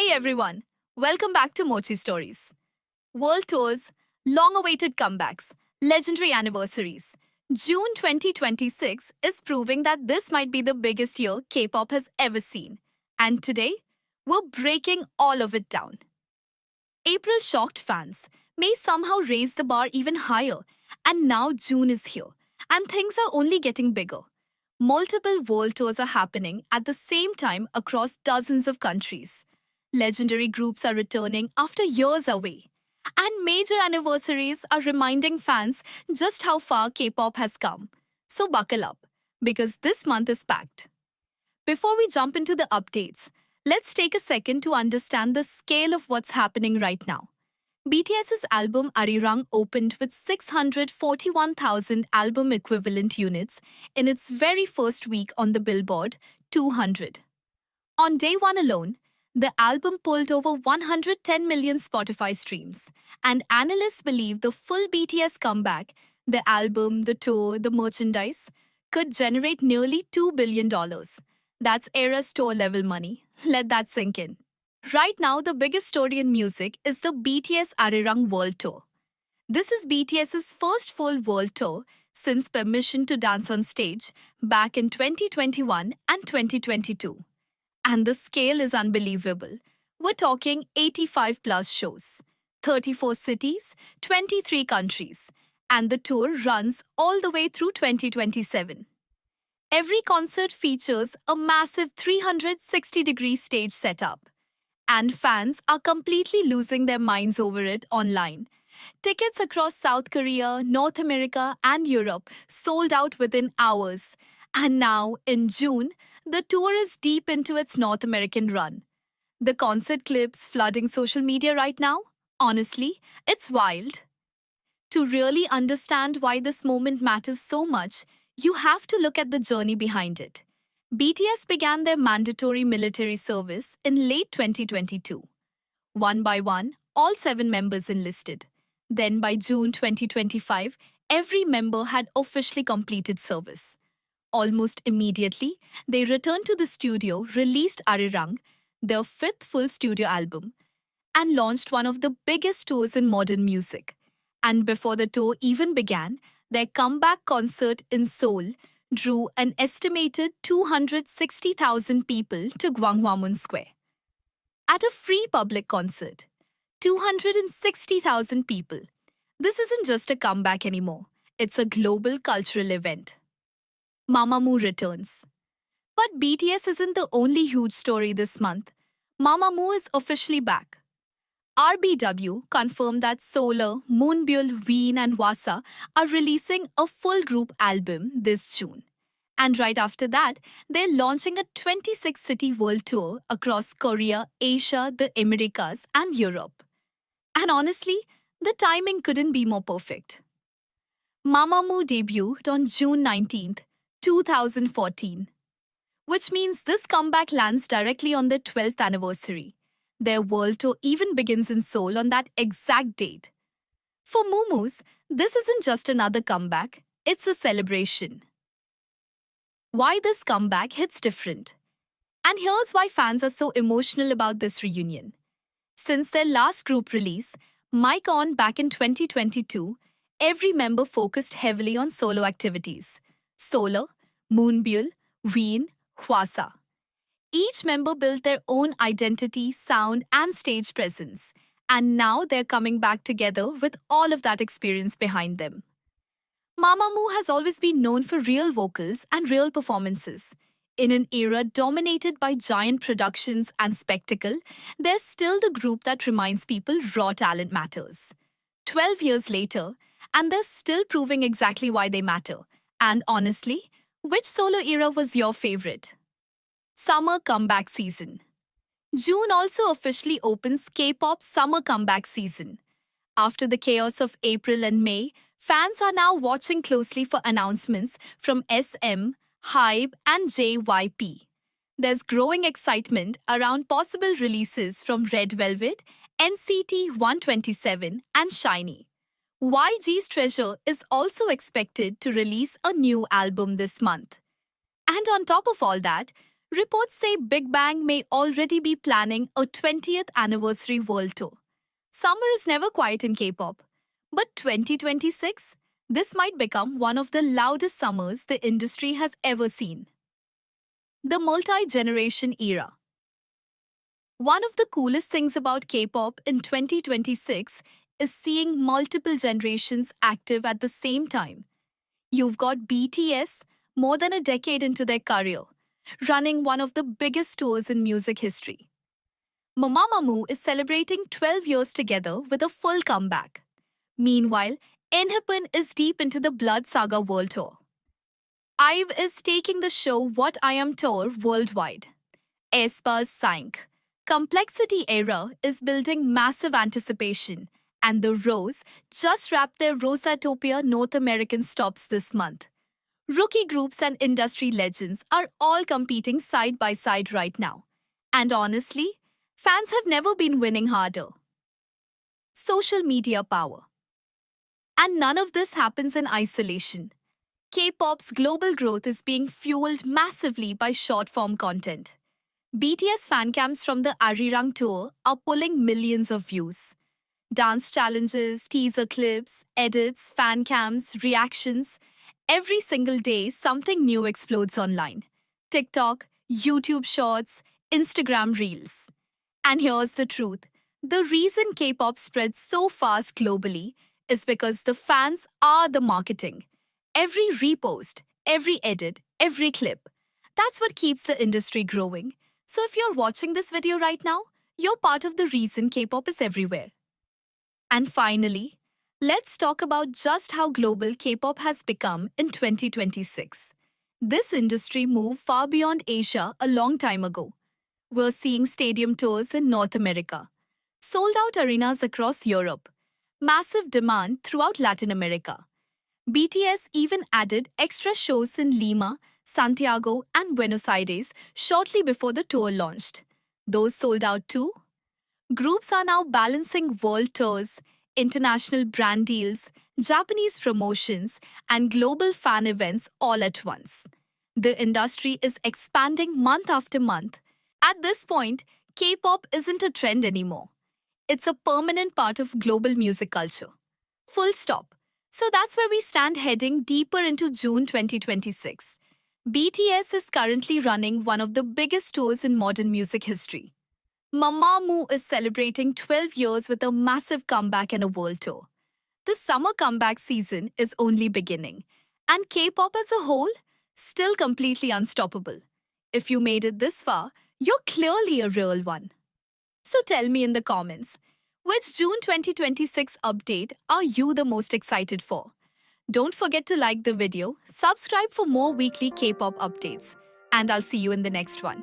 Hey everyone, welcome back to Mochi Stories. World tours, long awaited comebacks, legendary anniversaries. June 2026 is proving that this might be the biggest year K pop has ever seen. And today, we're breaking all of it down. April shocked fans, May somehow raised the bar even higher, and now June is here, and things are only getting bigger. Multiple world tours are happening at the same time across dozens of countries. Legendary groups are returning after years away. And major anniversaries are reminding fans just how far K pop has come. So buckle up, because this month is packed. Before we jump into the updates, let's take a second to understand the scale of what's happening right now. BTS's album Arirang opened with 641,000 album equivalent units in its very first week on the Billboard 200. On day one alone, the album pulled over 110 million Spotify streams, and analysts believe the full BTS comeback, the album, the tour, the merchandise, could generate nearly $2 billion. That's era store level money. Let that sink in. Right now, the biggest story in music is the BTS Arirang World Tour. This is BTS's first full world tour since Permission to Dance on Stage back in 2021 and 2022. And the scale is unbelievable. We're talking 85 plus shows, 34 cities, 23 countries, and the tour runs all the way through 2027. Every concert features a massive 360-degree stage setup, and fans are completely losing their minds over it online. Tickets across South Korea, North America, and Europe sold out within hours. And now, in June, the tour is deep into its North American run. The concert clips flooding social media right now? Honestly, it's wild. To really understand why this moment matters so much, you have to look at the journey behind it. BTS began their mandatory military service in late 2022. One by one, all 7 members enlisted. Then by June 2025, every member had officially completed service. Almost immediately, they returned to the studio, released Arirang, their fifth full studio album, and launched one of the biggest tours in modern music. And before the tour even began, their comeback concert in Seoul drew an estimated 260,000 people to Gwanghwamun Square. At a free public concert, 260,000 people. This isn't just a comeback anymore. It's a global cultural event. Mamamoo returns. But BTS isn't the only huge story this month. Mamamoo is officially back. RBW confirmed that Solar, Moonbyul, Ween and Wasa are releasing a full group album this June. And right after that, they're launching a 26-city world tour across Korea, Asia, the Americas and Europe. And honestly, the timing couldn't be more perfect. Mamamoo debuted on June 19th, 2014, which means this comeback lands directly on their 12th anniversary. Their world tour even begins in Seoul on that exact date. For Moomoo's, this isn't just another comeback, it's a celebration. Why this comeback hits different. And here's why fans are so emotional about this reunion. Since their last group release, Mic On back in 2022, every member focused heavily on solo activities. Solar, Moonbyul, Ween, Hwasa. Each member built their own identity, sound, and stage presence. And now they're coming back together with all of that experience behind them. Mamamoo has always been known for real vocals and real performances. In an era dominated by giant productions and spectacle, they're still the group that reminds people raw talent matters. 12 years later, and they're still proving exactly why they matter. And honestly, which solo era was your favorite? Summer Comeback Season. June also officially opens K-pop's summer comeback season. After the chaos of April and May, fans are now watching closely for announcements from SM, HYBE, and JYP. There's growing excitement around possible releases from Red Velvet, NCT 127, and SHINee. YG's Treasure is also expected to release a new album this month. And on top of all that, Reports say Big Bang may already be planning a 20th anniversary world tour. Summer is never quiet in K-pop. But 2026? This might become one of the loudest summers the industry has ever seen. The multi-generation era. One of the coolest things about K-pop in 2026 is seeing multiple generations active at the same time. You've got BTS, more than a decade into their career, running one of the biggest tours in music history. Mamamoo is celebrating 12 years together with a full comeback. Meanwhile, Enhypen is deep into the Blood Saga World Tour. IVE is taking the show What I Am tour worldwide. aespa's Sync Complexity Era is building massive anticipation, and the Rose just wrapped their Rosatopia North American stops this month. Rookie groups and industry legends are all competing side by side right now. And honestly, fans have never been winning harder. Social media power. And none of this happens in isolation. K-pop's global growth is being fueled massively by short-form content. BTS fancams from the Arirang tour are pulling millions of views. Dance challenges, teaser clips, edits, fancams, reactions. Every single day, something new explodes online. TikTok, YouTube Shorts, Instagram Reels. And here's the truth. The reason K-pop spreads so fast globally is because the fans are the marketing. Every repost, every edit, every clip. That's what keeps the industry growing. So if you're watching this video right now, you're part of the reason K-pop is everywhere. And finally, let's talk about just how global K-pop has become in 2026. This industry moved far beyond Asia a long time ago. We're seeing stadium tours in North America, sold-out arenas across Europe, massive demand throughout Latin America. BTS even added extra shows in Lima, Santiago, and Buenos Aires shortly before the tour launched. Those sold out too. Groups are now balancing world tours, international brand deals, Japanese promotions, and global fan events all at once. The industry is expanding month after month. At this point, K-pop isn't a trend anymore. It's a permanent part of global music culture. Full stop. So that's where we stand heading deeper into June 2026. BTS is currently running one of the biggest tours in modern music history. Mamamoo is celebrating 12 years with a massive comeback and a world tour. The summer comeback season is only beginning, and K-pop as a whole, still completely unstoppable. If you made it this far, you're clearly a real one. So tell me in the comments, which June 2026 update are you the most excited for? Don't forget to like the video, subscribe for more weekly K-pop updates, and I'll see you in the next one.